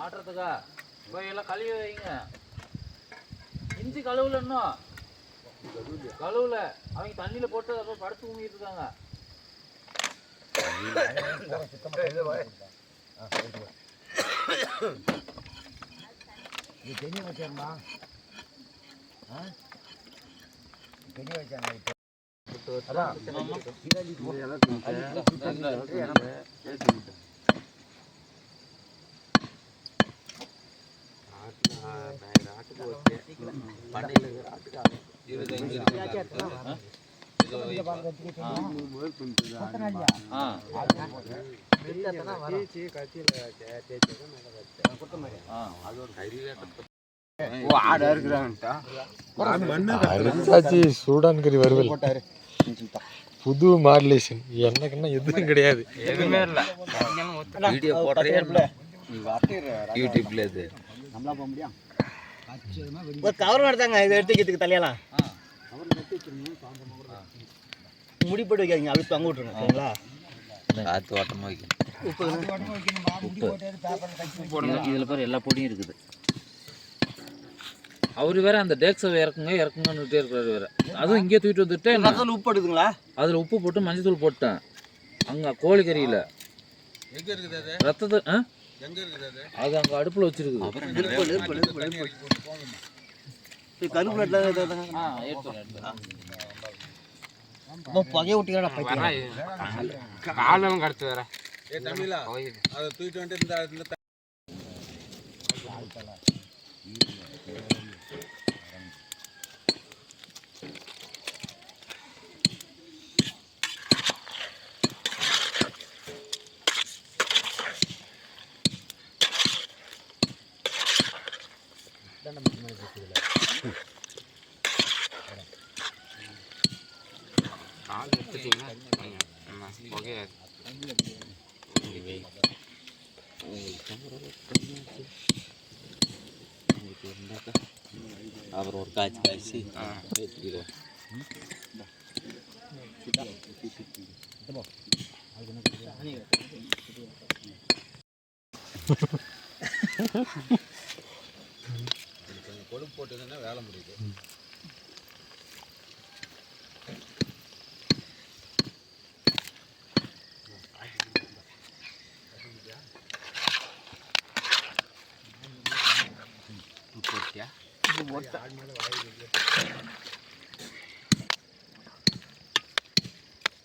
ஆட்டுறதுக்கா போய் எல்லாம் கழுவி வைங்க. இஞ்சி கழுவுல இன்னும் கழுவுல அவங்க தண்ணியில போட்டு அப்புறம் படுத்து தூங்கிட்டு இருக்காங்க. தெரிய வச்சேம்மா தெரிய வச்சாங்க. சூடான் கறி வறுவல் புது மாடுலேஷன். எனக்குன்னா எதுவும் கிடையாது, எதுவுமே இல்லை. வீடியோ போடுறீங்க யூடியூப்ல. இது நம்மளா போக முடியும். ஒரு கவர் எடுத்தாங்க, இதை எடுத்துக்கிறதுக்கு தலையெல்லாம் முடி போட்டு வைக்காதீங்க, அழுத்து அங்கே விட்டுருங்க. சரிங்களா? காற்று ஓட்டமாக வைக்கணும். உப்பு இதில் பேர் எல்லா பொடியும் இருக்குது. அவர் வேற அந்த டேக்ஸை இறக்குங்கன்னு இருக்கிறாரு வேற. அதுவும் இங்கே தூக்கிட்டு வந்துட்டு உப்பு எடுக்குங்களா? அதில் உப்பு போட்டு மஞ்சள் தூள் போட்டேன். அங்கே கோழிக்கறியில் ரத்தத்தை அது அங்கே அடுப்பில் வச்சிருக்குது. புகைய விட்டீங்களா? காலம் கடத்து வேற அதை தூக்கிட்டு வந்துட்டு கால் எடுத்துட்டீங்கன்னா புகையாது. அப்புறம் ஒரு காய்ச்சி ஏற்றிக்கிறோம். கொழுப்பு போட்டுதுன்னா வேலை முடியுது.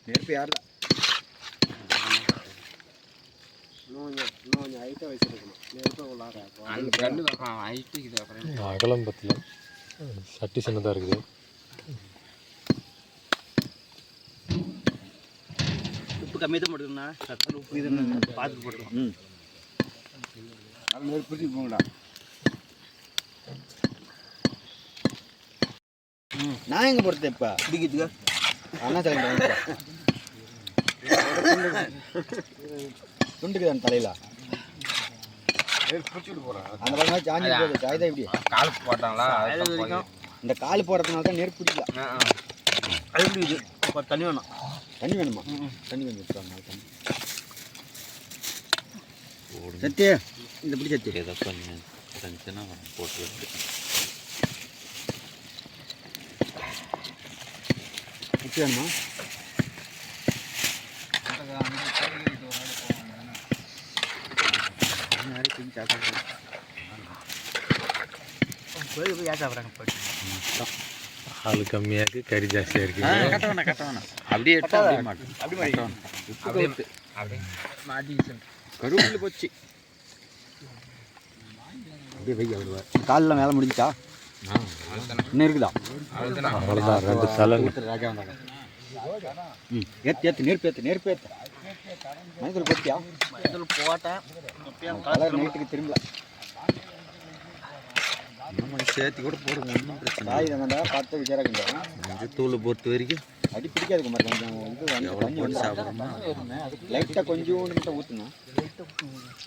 நெருப்பு யாரில் இன்னும் ஹைட்டாக வச்சுருக்கணும். அகலம் பத்தில் சட்டி சின்னதாக இருக்குது. உப்பு கம்மியாக தான் போட்டுக்கணும்ண்ணா. சத்தம் உப்பு இது பார்த்து போட்டுக்கலாம். நெருப்பு போங்கடா. நான் எங்கே போடுறது இப்போ பிடிக்கிறதுக்கு? அண்ணா தலைங்க துண்டுக்கு தான் தலையில அந்த பக்கம் சாஞ்சி போகுது. சாய்தான் இப்படி கால் போட்டாங்களா? இந்த கால் போடுறதுனால தான் நெருப்பு பிடிக்கல. அது பிடிக்குது. தண்ணி வேணும். தண்ணி வேணுமா? தண்ணி வேணும். தண்ணி சத்திய இந்த பிடி சத்தி ஏதோ கொஞ்சம் இருந்துச்சுன்னா போட்டு வச்சு உப்பு வேணுமா? ஆள் கம்மியாக இருக்குது, கறி ஜாஸ்தியாக இருக்குது. அப்படியே கருவேப்பிலை போச்சு. அப்படியே வை. அவ்வளோ காலில் மேலே முடிஞ்சிச்சா? இன்னும் இருக்குதா? அவ்வளோதான். 2 தலை ராஜா வந்தாங்க. ஏற்று நெருப்பு ஏற்று மனிதர் போட்டியா? போட்டேன். நைட்டுக்கு திரும்பல சேர்த்து கூட போடுங்க, ஒன்றும் பிரச்சனை காய் தானடா. பார்த்து விசாரிக்கா. மஞ்சள் தூளை பொறுத்த வரைக்கும் அடி பிடிக்காதுக்கு மாதிரி கொஞ்சம் இது தண்ணி வந்து சாப்பிடணும்னா லைட்டாக கொஞ்சோண்டு மட்டும் ஊற்றணும்.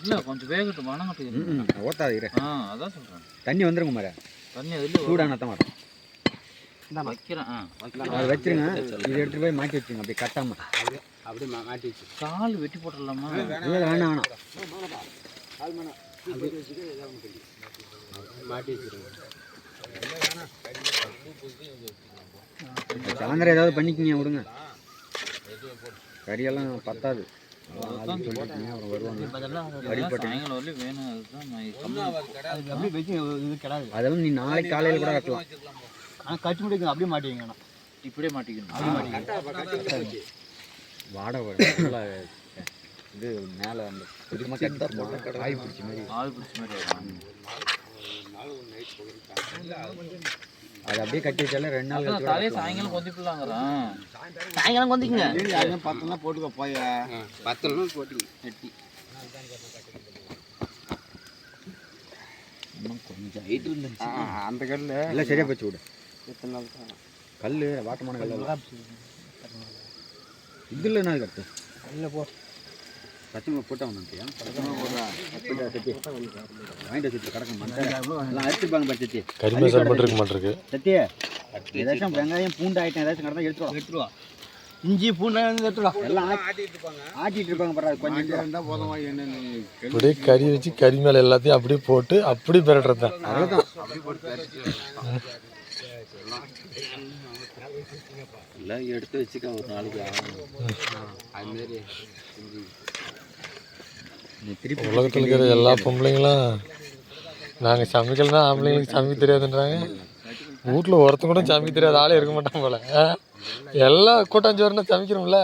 இல்லை கொஞ்சம் வேகட்டும், வணங்கட்டும். ஓட்டாதீங்க. அதான் சொல்கிறேன். தண்ணி வந்துருங்க மாதிரி தண்ணி அதில் சூடான தான் வரும். வைக்கிறேன். அதை வச்சிருங்க, இதை எடுத்துகிட்டு போய் மாட்டி வச்சுருங்க அப்படியே கட்டாமல். அப்படியே மாட்டி வச்சு கால் வெட்டி போட்டுடலாமா? இல்லை வேணாம் வேணாம், மாட்டி வச்சுருங்க. சாயந்தரம் ஏதாவது பண்ணிக்கிங்க விடுங்க, கறியெல்லாம் பத்தாது. அப்புறம் வருவாங்க சாயங்காலம் வரலையும் வேணும். அதுதான் அப்படியே வச்சு இது கிடாது. அதெல்லாம் நீ நாளைக்கு காலையில் கூட வெட்டலாம். ஆனால் கட்டி முடிக்க அப்படியே மாட்டிங்க, இப்படியே மாட்டிக்கணும். வாடகை வரும் இது மேலே அந்த ஆய் பிடிச்ச மாதிரி ஆள் பிடிச்ச மாதிரி அது அப்படியே கட்டி வச்சாலே 2 நாள் கழிச்சு தலையை சாயங்காலம் கொந்திப்பிடலாங்கிறான். சாயங்காலம் கொந்திங்க. பத்தெல்லாம் போட்டுக்க போய் 10 நாள் போட்டுங்க கட்டி. இன்னும் கொஞ்சம் ஹைட் இருந்துச்சு. அந்த கல்ல இல்லை சரியா போச்சு விடு. எத்தனை நாள் தான் கல் வாட்டமான கல் இதில் என்ன கட்டு இல்லை போ பச்சை போட்டா ஒன்றுட்டியா வாங்கிட்டு வச்சு கிடக்கும் எல்லாம் அரிசிப்பாங்க பச்சத்தி. கறி மசாலா மட்டும் இருக்க மாட்டிருக்கு. சத்தி ஏதாச்சும் வெங்காயம் பூண்டு ஆகிட்டேன் ஏதாச்சும் கடந்தா எடுத்துருவா. இஞ்சி பூண்டு எடுத்துருவா. எல்லாம் ஆட்டிட்டு இருப்பாங்க பாரு. கொஞ்சம் இருந்தால் போதும். அப்படியே கறி வச்சு கறி மேலே எல்லாத்தையும் அப்படியே போட்டு அப்படி பெரட்டுறது தான். அதுதான் எல்லாம் எடுத்து வச்சுக்க ஒரு நாளைக்கு அதுமாரி திருப்பி உலகத்தில் இருக்கிற எல்லா பொம்பளைங்களும் நாங்கள் சமைக்கலன்னா ஆம்பளைங்களுக்கு சமைக்க தெரியாதுன்றாங்க. வீட்டில் ஒருத்தன் கூட சமைக்க தெரியாத ஆளே இருக்க மாட்டாங்க போல. எல்லா கூட்டாஞ்சோறுனா சமைக்கிறோம்ல.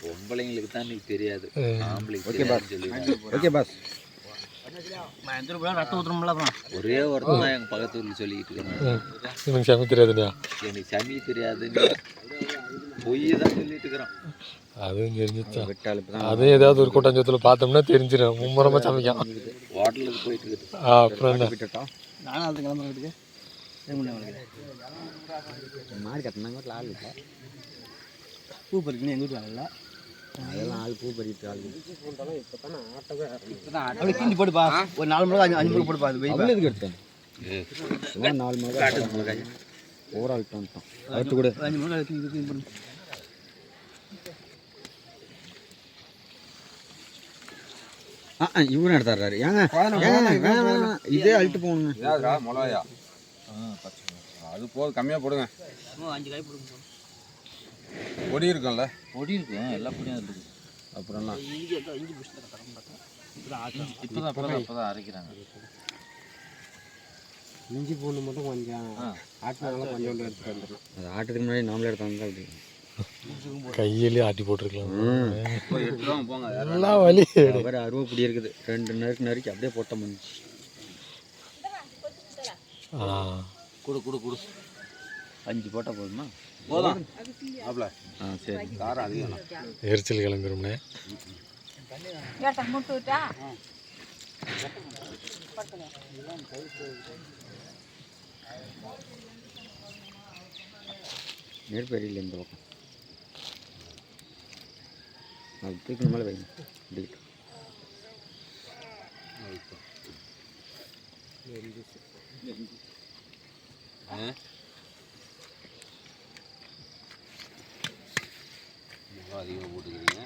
பொம்பளைங்களுக்கு தான் எனக்கு தெரியாது, ஆம்பளைக்கு ஓகே பாஸ். Okay pass. ரத்தம் ஊத்துறோம்ல. ஒரே ஒருத்தர் தான் எங்கள் பக்கத்து ஊரில் சொல்லிக்கிட்டு இருக்காங்க, எனக்கு சமைக்க தெரியாதுண்ணா. எனக்கு சமைக்க தெரியாதுன்னு பொய் தான் சொல்லிட்டு இருக்கிறான். அதுவும் தெரிஞ்சிச்சான். வெட்டாளுப்பு தான். அதுவும் ஏதாவது ஒரு கூட்டாஞ்சோத்தில் பார்த்தோம்னா தெரிஞ்சிடும். மும்முரமாக சமைக்கான். ஹோட்டலுக்கு போயிட்டு இருக்குது. அப்புறம் என்ன விட்டுட்டா நானும் அது கிளம்புறதுக்கு மாடு கட்டினாங்க வீட்டில் ஆள் இல்லை. பூ பறிக்கணும் எங்கள் வீட்டில் ஆள். அதெல்லாம் ஆள் பூ பறிக்கிட்டு ஆள் அப்படி கிண்டி போட்டுப்பா. ஒரு 4 மணி 5 மணி போட்டுப்பா. அது வெயில் எதுக்கு எடுத்தேன் 4 மணி ஓவரா விட்டான் அடுத்து கூட 5 மணி இவரும் எடுத்தாரு. ஏங்க இதே அழுத்து போகணுங்க. மிளகாயா அது போதும், கம்மியாக போடுங்க. 5 காய் போடுங்க. பொடி இருக்கும்ல, பொடி இருக்கு, எல்லா பொடியும் இருக்குது. அப்புறம்லாம் இப்போதான் அரைக்கிறாங்க. இஞ்சி பூண்டு மட்டும் கொஞ்சம் ஆட்டினால கொஞ்சம் எடுத்துட்டு வந்துடும். அது ஆட்டுறதுக்கு முன்னாடி நாமளே எடுத்தாங்க. அப்படி கையிலே ஆட்டி போட்டிருக்கலாம். எடுத்துருவாங்க போங்க. எல்லாம் வலி. வேறு அருவப்படி இருக்குது. 2 நறுக்கி அப்படியே போட்ட முடிஞ்சு. கொடு கொடு கொடு. 5 போட்டால் போதுமா? போதும் ஆப்ல. சரி. காரம் அதிகம். எரிச்சல் கிளம்பிடும்னே. நெருப்பு எரியல இந்த பக்கம். அது தூக்கணும் மேலே வைங்க. இப்படிக்கிட்டு அதிகமாக போட்டுக்கிறீங்க.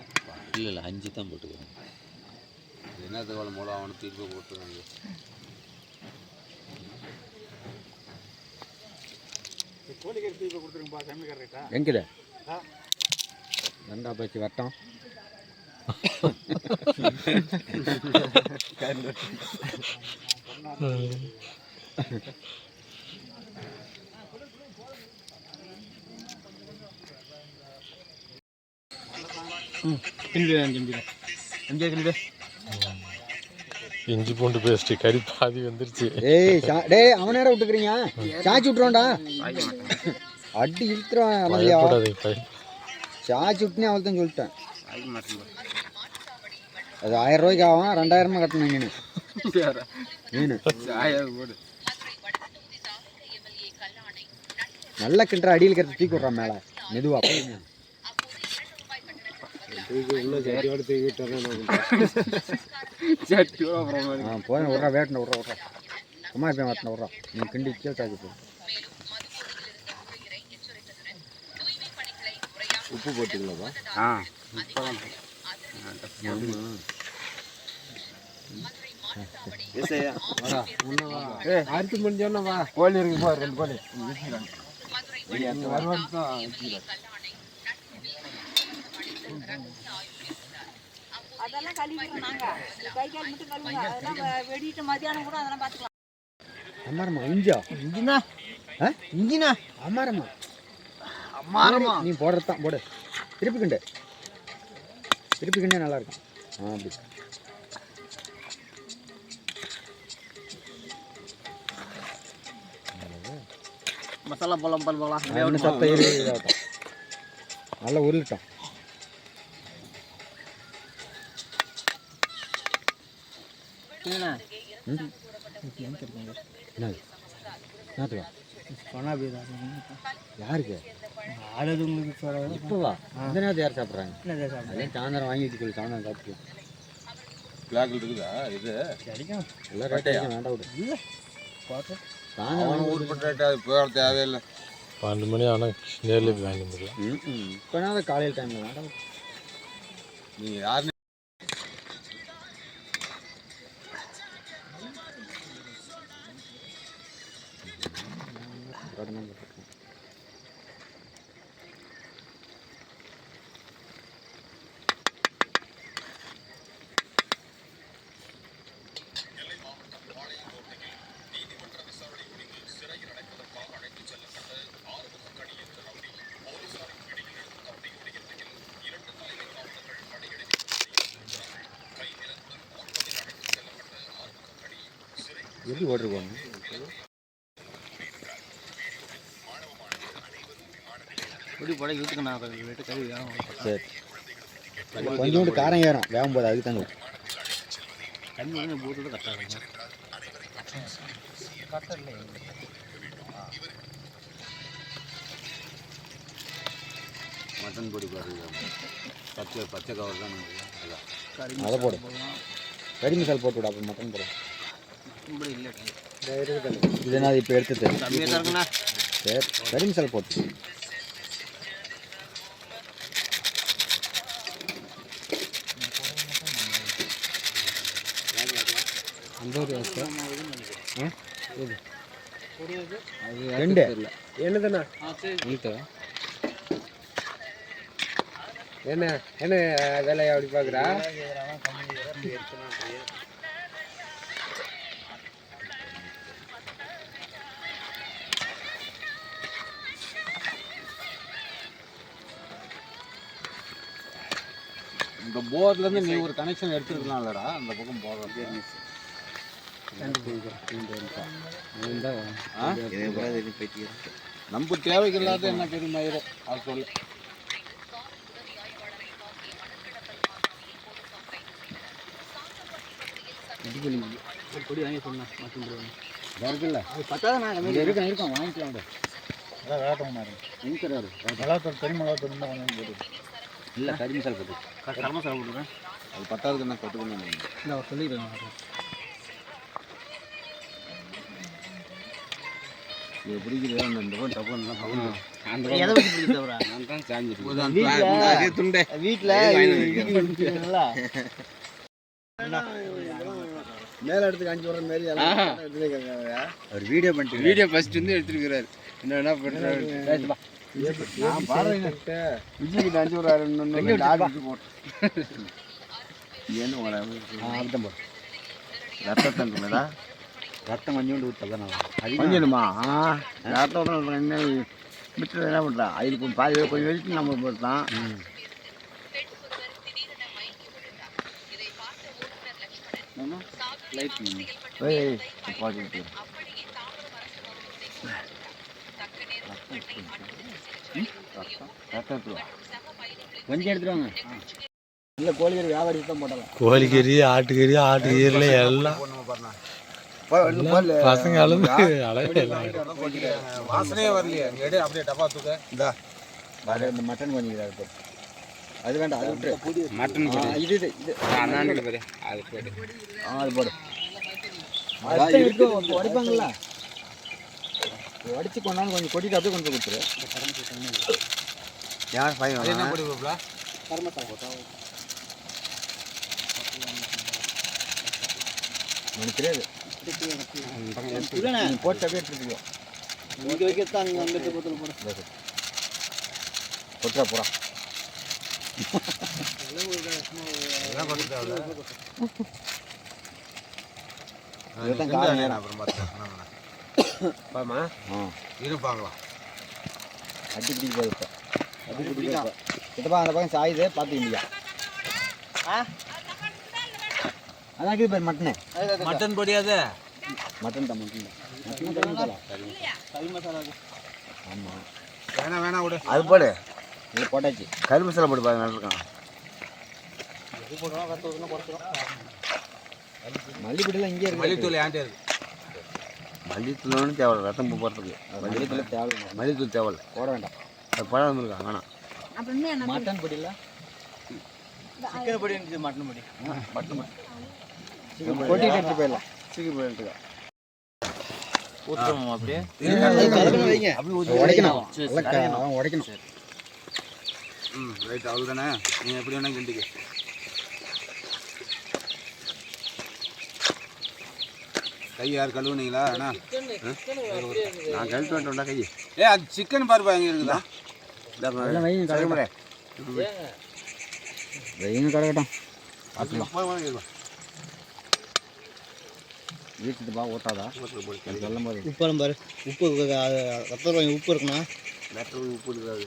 இல்லை 5 தான் போட்டுக்கிறேன். என்னத்துக்கு அவ்வளோ மூலம் அவனு தீர்ப்பு போட்டுருக்காங்க. எங்கிட்ட 2 பேச்சு வட்டம். இஞ்சி பூண்டு பேஸ்ட் கறி பாதி வந்துருச்சு. டேய் அவனேட விட்டுக்கிறீங்க, சாச்சி விட்டுருவான்டா. அடி இழுத்துருவான். சாச்சி விட்டுனே அவள் தான் சொல்லிட்டேன். அது 1000 ரூபாய்க்கு ஆகும், 2000 கட்டணும் மீன். நல்லா கிண்டுற அடியில் கருத்து தூக்கி விட்றான் மேலே மெதுவா. போய் விட்றா வேட்டை விட்றா. அம்மா இப்போ வரணும் வர்றோம் நீ கிண்டி கீழே தாக்கி போ உப்பு போட்டுக்கலாப்பா அரிசி முடிஞ்சோன்னா வா கோழி இருக்கு போ 2 கோழி அதெல்லாம் கழுவிடுறோம் நாங்க கை கால் மட்டும் கழுவுங்க அதெல்லாம் வெடிட்டு மதியானம் கூட அதெல்லாம் பார்த்துக்கலாம் அம்மாரம்மா இஞ்சினா அம்மாரம்மா நீ போடுறது தான் போடு திருப்பி கிண்டே நல்லா இருக்கும் அப்படி மசாலா போலாம் பண்ணலாம் சத்தம் இதாகட்டும் நல்லா உருளிட்டோம் யாருக்கு இப்போவா இந்த நேரத்தை யார் சாப்பிட்றாங்க அதே சாயந்தரம் வாங்கி வச்சுக்கொள்ளு சாயந்தரம் சாப்பிட்டு பிளாக்ல இருக்குதா இது எல்லாம் ரேட்டாக வேண்டாம் விடு சாயந்தரம் ஊர்பட்ட போகிற தேவையில்லை 12 மணி ஆனால் நேரில் போய் வாங்கி முடியல இப்போ நான் காலையில் டைமில் வேண்டாம் நீ யாருன்னு எப்படி ஓட்டிருக்கோங்க இப்படி போட இழுத்துக்கு நான் வீட்டு கழுவி சரி கொஞ்சோண்டு காரம் ஏறும் வேகும் போது அதுக்கு தாங்க தண்ணி வந்து போட்டு கட்டாங்க மட்டன் பொடி பாருங்க பச்சை கவர் தான் அதை போடு கறி மசால் போட்டு விட அப்புறம் மட்டன் போடு இல்லைன்னா அது இப்போ எடுத்து சரி கறி மசால் போட்டு ரெண்டு என்னதுண்ணா என்ன என்ன வேலையை அப்படி பார்க்குறா இந்த போர்லேருந்து நீ ஒரு கனெக்ஷன் எடுத்துருக்கலாம்லடா அந்த பக்கம் போடுறது நம்ம தேவைக்கு இல்லாத என்ன பெரிய மயிறு அது சொல்லு பொடி வாங்கி சொன்னேன் இருக்குல்ல இருக்கும் வாங்கிக்கலாம் அதான் வேட்டம் மிளகாத்தூள் கறி மிளகாத்தூள் தான் கொஞ்சம் போட்டு இல்லை கறி மசால் போட்டு கரம் மசாலா போட்டுருக்கேன் அது பத்தாவதுக்கு என்ன தொட்டுக்கணும் இல்லை சொல்லிக்கிறேன் இது பிடிக்கிறது அந்த பக்கம் டப்புன்னு எதை வச்சு பிடிக்கிறவரா நான் தான் சாஞ்சிட்டு துண்டே வீட்டில் மேலே இடத்துக்கு 5 வர மாதிரி ஒரு வீடியோ பண்ணிட்டு வீடியோ ஃபர்ஸ்ட் வந்து எடுத்துருக்கிறாரு என்ன பண்ணுறாரு நான் பாருங்க விஜய்க்கு 5 வர போட்டேன் என்ன அர்த்தம் போடு ரத்தத்தா ரத்தம் கொஞ்சோண்டு ஊற்றதான் கொஞ்சமா ரத்தம் என்ன விட்டு என்ன பண்ணுறான் அதுக்கு பாதி கொஞ்சம் வெளிச்சு நம்ம போட்டான் கொஞ்சம் எடுத்துருவாங்க இல்லை கோழிக்கறி வியாபாரி தான் போட்டலாம் கோழிக்கறி ஆட்டுக்கறி ஆட்டுக்கறியில் எல்லாம் பசங்க அளவே வாசனையே வரலையே எடு அப்படியே டப்பா தூக்க இந்தா இந்த மட்டன் கொஞ்சம் அது வேண்டாம் அது விட்டு மட்டன் இது அது போடு அது போடு உடைப்பாங்கல்ல உடைச்சு கொண்டாந்து கொஞ்சம் கொட்டிட்டு அப்படியே கொண்டு போய் கொடுத்துரு. யார் பையன் என்ன பொடி போப்ல எனக்கு தெரியாது. நீ போட்டு அப்படியே எடுத்துக்கோ. இங்கே வைக்கிறதா அங்கே அங்கே போத்தல் போட கொட்டுறா போறா. இதுதான் காரணம் நேரம். இருப்பாங்களா அடி பிடிக்க போகுது இப்போ. அடி பிடிக்க கிட்டப்பா அந்த பக்கம் சாயுது பார்த்து இல்லையா? அதான் இருக்குது பேர் மட்டனு. மட்டன் பொடியாது மட்டன் தான் மட்டன் தான். கறி மசாலா ஆமாம் வேணாம் விடு. அது போடு, இது போட்டாச்சு. கறி மசாலா போட்டு பாருங்க, நல்லா இருக்கான். மல்லிப்பொடியெல்லாம் இங்கே இருக்கு. மல்லித்தூள் ஏன்ட்டே இருக்கு. மல்லித்தூள் ஒன்றும் தேவையில்ல, ரத்தம் போகிறதுக்கு. மல்லித்தூள் தேவை மல்லித்தூள் தேவையில்ல, போட வேண்டாம். அது பழம் இருக்கா வேணாம். அப்புறம் என்ன மட்டன் பொடியில் சிக்கன் பொடி இருந்துச்சு, மட்டன் பொடி. மட்டன் கொட்டிட்டு எடுத்து போயிடலாம். சீக்கிரம் போயிட்டு ஊற்றுவோம் அப்படியே வைங்க. உடைக்கணும். நல்லா உடைக்கணும். ரைட் அவ்வளோ தானே. நீங்கள் எப்படி வேணா கிண்டிக்க. கை யார் கழுவுனீங்களா அண்ணா? நான் கழுத்து வேண்டாம்டா கை. அது சிக்கன் பாருப்பா எங்கே இருக்குதா? எல்லாம் வைங்க கடை வைங்க கடகட்டும். வீட்டுட்டு பா ஓட்டாதா வெள்ளம் போது. உப்பு பாரு, உப்பு ரத்தம் உப்பு இருக்குண்ணா. உப்பு இருக்காது.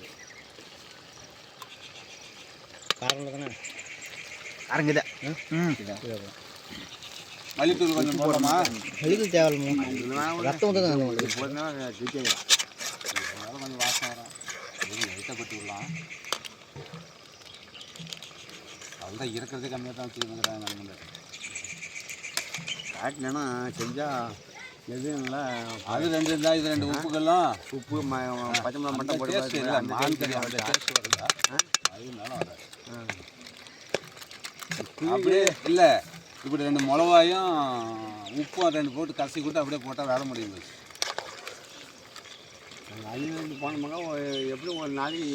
காரம் தானே அரங்குதா. மல்லித்தூள் கொஞ்சம் போடலாமா? மல்லித்தூள் தேவையில்லைமா? ரத்தம் வந்து தான் போதுனா ஜெயிக்க கொஞ்சம் வாசம் வரும். லைட்டாக கொட்டி விடலாம். அவள்தான் இருக்கிறதே கம்மியாக தான் வச்சுருக்கிறாங்க. நம்ம காட்டினா செஞ்சால் எதுவும் இல்லை. அது ரெண்டு இருந்தால் இது ரெண்டு உப்புக்கெல்லாம் உப்பு பச்சை மிளகா மட்டும் போட்டு டேஸ்ட் இல்லை. மான் கறி அந்த டேஸ்ட் வருதா? அது மேலே வராது. அப்படியே இல்லை, இப்படி ரெண்டு மிளகாயும் உப்பும் ரெண்டு போட்டு கசி கூட்டு அப்படியே போட்டால் வேலை முடியும். அது ரெண்டு போனோம்னா எப்படியும் ஒரு நாளைக்கு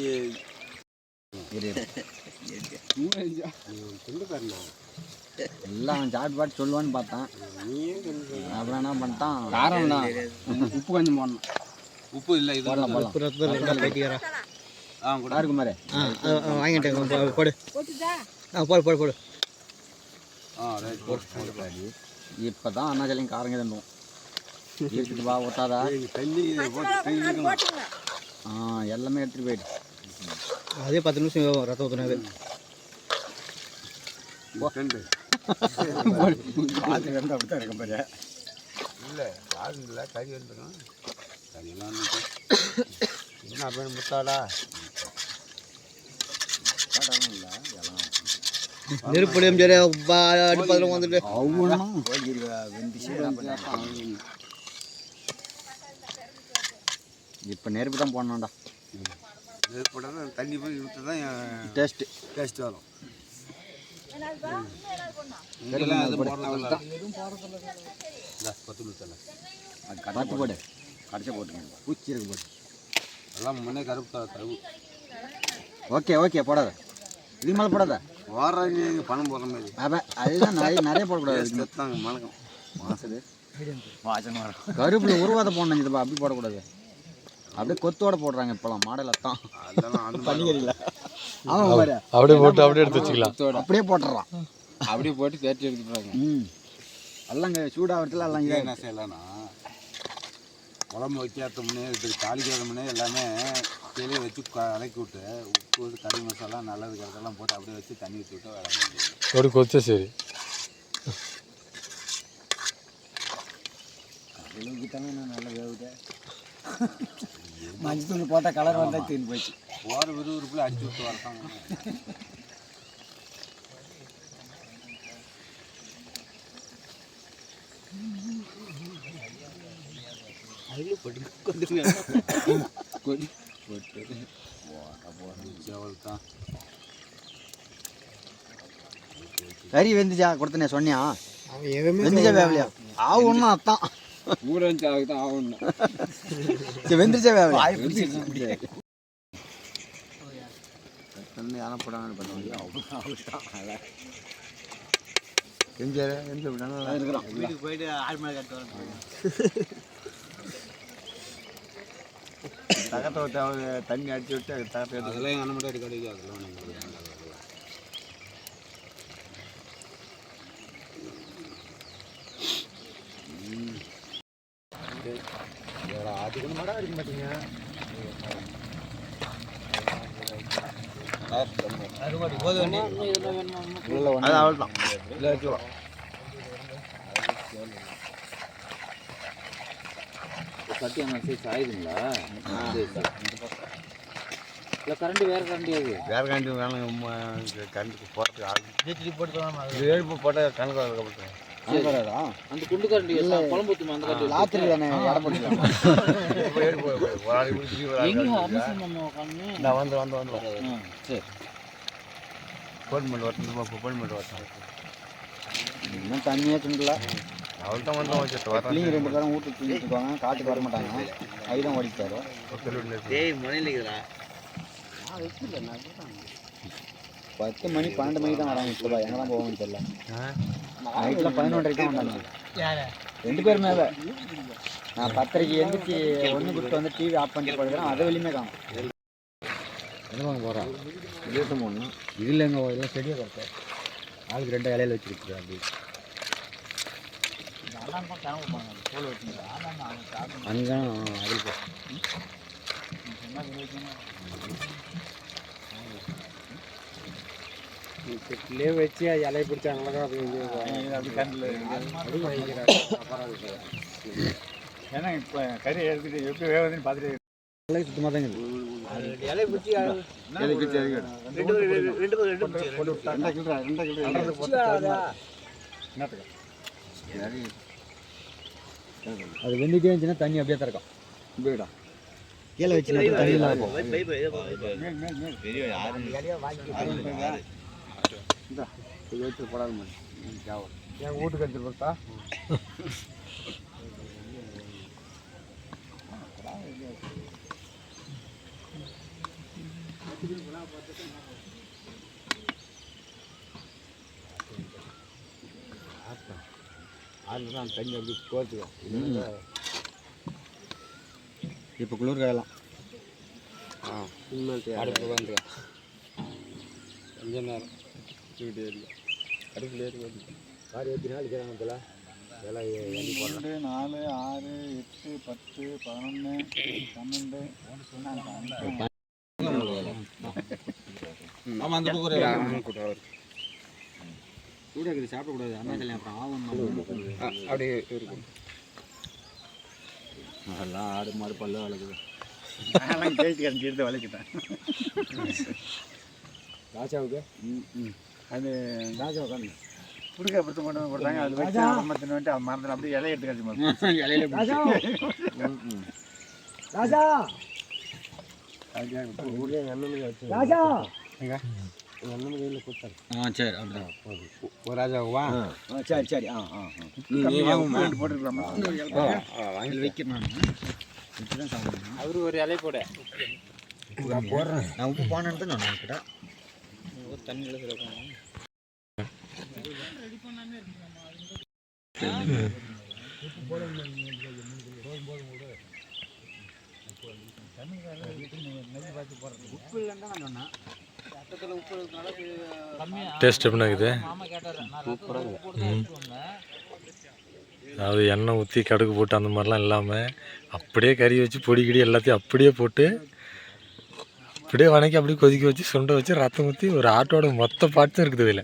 எல்லாம் சாட் பாட்டு சொல்லுவான்னு பார்த்தேன். அப்புறம் என்ன பண்ணிட்டான், காரம் தான். உப்பு கொஞ்சம் போடணும். உப்பு இல்லை இது போடலாம் போடலாம். உப்பு ரத்தம் கட்டிக்கிறா. கூட யாருக்கு மாதிரி வாங்கிட்டேன். போடு. போட்டுதா போடு போடு போடு. ரைட் போட்டு இப்போ தான் அண்ணாச்சாலையும் காரங்க தண்ணுவோம். எடுத்துட்டு பா ஓட்டாதா. தண்ணி போட்டுங்க. எல்லாமே எடுத்துகிட்டு போயிடு. அதே 10 நிமிஷம் ரத்தம் ஊற்றினது. பார்த்து வந்து அப்படி தான் இருக்க பாரு. இல்லை காரம் இல்லை, கறி வந்துடும். கறியெல்லாம் என்ன அப்படின்னு முத்தாடா நெருப்புலையும் சரி அடுப்பதில் வந்துட்டு அவனும் இப்போ நெருப்பு தான் போடணும்டா. போட்டால் தண்ணி போய் விட்டு தான் டேஸ்ட்டு வரும். இங்கெல்லாம் எதுவும் போடுறதில்ல. கொத்தமல்லி தலை பார்த்து போடு. கடைசி போட்டுக்கணும். பூச்சி இருக்கு போடு. எல்லாம் முன்னே கருப்பு கருவு. ஓகே போடாத. இது மேலே போடாத. வாராங்க பணம் போடுற மாதிரி. அதுதான் நிறைய போடக்கூடாது. செத்தாங்க மணக்கம் மாசுது வாசனை வரும். கருப்பில் உருவாத போடணும். இதுப்பா அப்படி போடக்கூடாது. அப்படியே கொத்தோட போடுறாங்க இப்போலாம் மாடலில் தான். அதெல்லாம் பள்ளிக்கறியில் அப்படியே போட்டு அப்படியே எடுத்து வச்சுக்கலாம். அப்படியே போட்டுடலாம். அப்படியே போட்டு தேய்ச்சி எடுத்துட்டாங்க. எல்லாம் சூடாகிறதுல எல்லாம் இதை என்ன செய்யலாம்னா, குழம்பு வைக்காத முன்னே இப்படி தாளிக்காத முன்னே எல்லாமே கீழே வச்சு கலக்கி விட்டு உப்பு கறி மசாலா நல்லது கரெக்டெல்லாம் போட்டு அப்படியே வச்சு தண்ணி ஊற்றி விட்டு வேலை முடியும். ஒரு கொச்ச சரி தானே நல்லா வேவுது. மஞ்சள் தூள் போட்டால் கலர் வந்தால் தீர்ந்து போச்சு. போகிற விறுவிறுப்பில் அடிச்சு விட்டு வரட்டாங்க. கறி வெந்துச்சா கொடுத்தனே சொன்னியா? வெந்துச்சா வேவலையா? ஆகும்னா அதான் ஊரஞ்சு ஆகுதான் ஆகணும். சரி வெந்துருச்சே அனுப்பிடாங்கன்னு பண்ணுவாங்க. எம்ஜிஆர் நல்லா இருக்கிறான். வீட்டுக்கு போயிட்டு ஆறு மணி கட்டு தகத்தை தண்ணி அடிச்சு விட்டு தகத்தை அதெல்லாம் எங்கள் அண்ணன் மட்டும் அடிக்க அடிக்க அதெல்லாம் அதுக்கு மாடா அடிக்க மாட்டீங்க. அது அவ்வளோதான் இல்லை வச்சுக்கலாம். கட்டி அந்த சைஸ் ஆயிடுங்களா? இல்லை கரண்ட்டு வேறு கரண்ட்டு அது வேறு கரண்ட்டு வேணும். கரண்ட்டுக்கு போகிறதுக்கு ஆகுது போட்டு எழுப்பு போட்டால் கணக்கு வரப்பட்டு அந்த குண்டு கரண்டி குழம்பு ஊற்றுமா அந்த கரண்டி ராத்திரி தானே இடம் போட்டுக்கலாம். வந்து சரி போல்மெண்ட் வரணும் போல்மெண்ட் வரணும். இன்னும் தண்ணியே துண்டல. அவள் தான் வந்து வச்சுட்டு வரேன். பிள்ளைங்க 2 பேரும் வீட்டுக்கு தூங்கிட்டு இருக்காங்க. காட்டுக்கு வர மாட்டாங்க. ஐதான் ஓடிட்டாரு. முனையிலா 10 மணி 12 மணிக்கு தான் வராங்க. இப்போ எங்கே தான் போவாங்கன்னு தெரியல. நைட்டில் 11:30 தான் வந்தாங்க 2 பேருமே. நான் 10:30 எழுந்திரிச்சு ஒன்று கொடுத்து வந்து டிவி ஆஃப் பண்ணிட்டு போடுறேன். அதை வெளியுமே காணும். என்ன போகிறான் இதில் எங்கே இதெல்லாம் செடியை குறைச்ச ஆளுக்கு 2 இலையில வச்சுருக்கு. அப்படி அங்கே அதில் செட்டிலே வச்சு இலையை பிடிச்சாங்களா அப்படி கண்டில் ஏன்னா இப்போ கறி எடுத்துட்டு எப்படி வேகுதுன்னு பார்த்துட்டு இலை சுத்தமாக தான் இருக்குது. இலை பிடிச்சி அது வெந்துட்டே இருந்துச்சுன்னா தண்ணி அப்படியே தான் இருக்கும். கீழே வச்சு தண்ணி இல்லாமல் போடாது என் வீட்டுக்கு எடுத்துட்டு போட்டா அதுதான் தண்ணி அப்படி கோச்சுக்கும். இப்போ குளிர் காயலாம் அடுப்பு வந்து கொஞ்ச நேரம் வச்சுக்கிட்டே இருக்கு. அடுப்பில் ஏறி வந்து கார் ஏற்றி நாள் கிராமத்தில் விலை 4, 6, 8, 10, 11, 12 ஆமாம் அந்த பக்கம் கூட இருக்குது. சாப்பிடக்கூடாது. அண்ணா கல்யாணம் அப்புறம் ஆகும். அப்படியே இருக்கும். அதெல்லாம் ஆடு மாடு பல்ல வளர்க்குது. அதெல்லாம் கேட்டு கஞ்சி எடுத்து வளர்க்கிட்டேன். ராஜாவுக்கு அது ராஜா உட்காந்து குடுக்க படுத்த மட்டும் கொடுத்தாங்க. அது வச்சு அம்மத்தின்னு வந்துட்டு அது மறந்துடும். அப்படியே இலையை எடுத்து கழிச்சு இலையில ராஜா ராஜா ராஜா எங்கள் அண்ணன் கையில் கொடுத்தாரு. சரி அப்படிதான் ஒரு ராஜாவுவா? சரி சரி. போட்டுருக்கலாமா? வாங்கி வைக்கிறேன் நான். தான் சாப்பிடுவேன். அவரு ஒரு இலை போட போடுறேன். நான் உப்பு போனேன்னு நான் நினைக்கிறேன். தண்ணியில் சிறப்பாக உப்பு இல்லைன்னு தான் நான் சொன்னேன். டேஸ்ட் எப்படி இருக்குது? அதாவது எண்ணெய் ஊற்றி கடுகு போட்டு அந்த மாதிரிலாம் இல்லாமல் அப்படியே கறி வச்சு பொடி கிடி எல்லாத்தையும் அப்படியே போட்டு அப்படியே வணக்கி அப்படியே கொதிக்க வச்சு சுண்டை வச்சு ரத்தம் ஊற்றி ஒரு ஆட்டோட மொத்த பாட்டும் இருக்குது இதில்.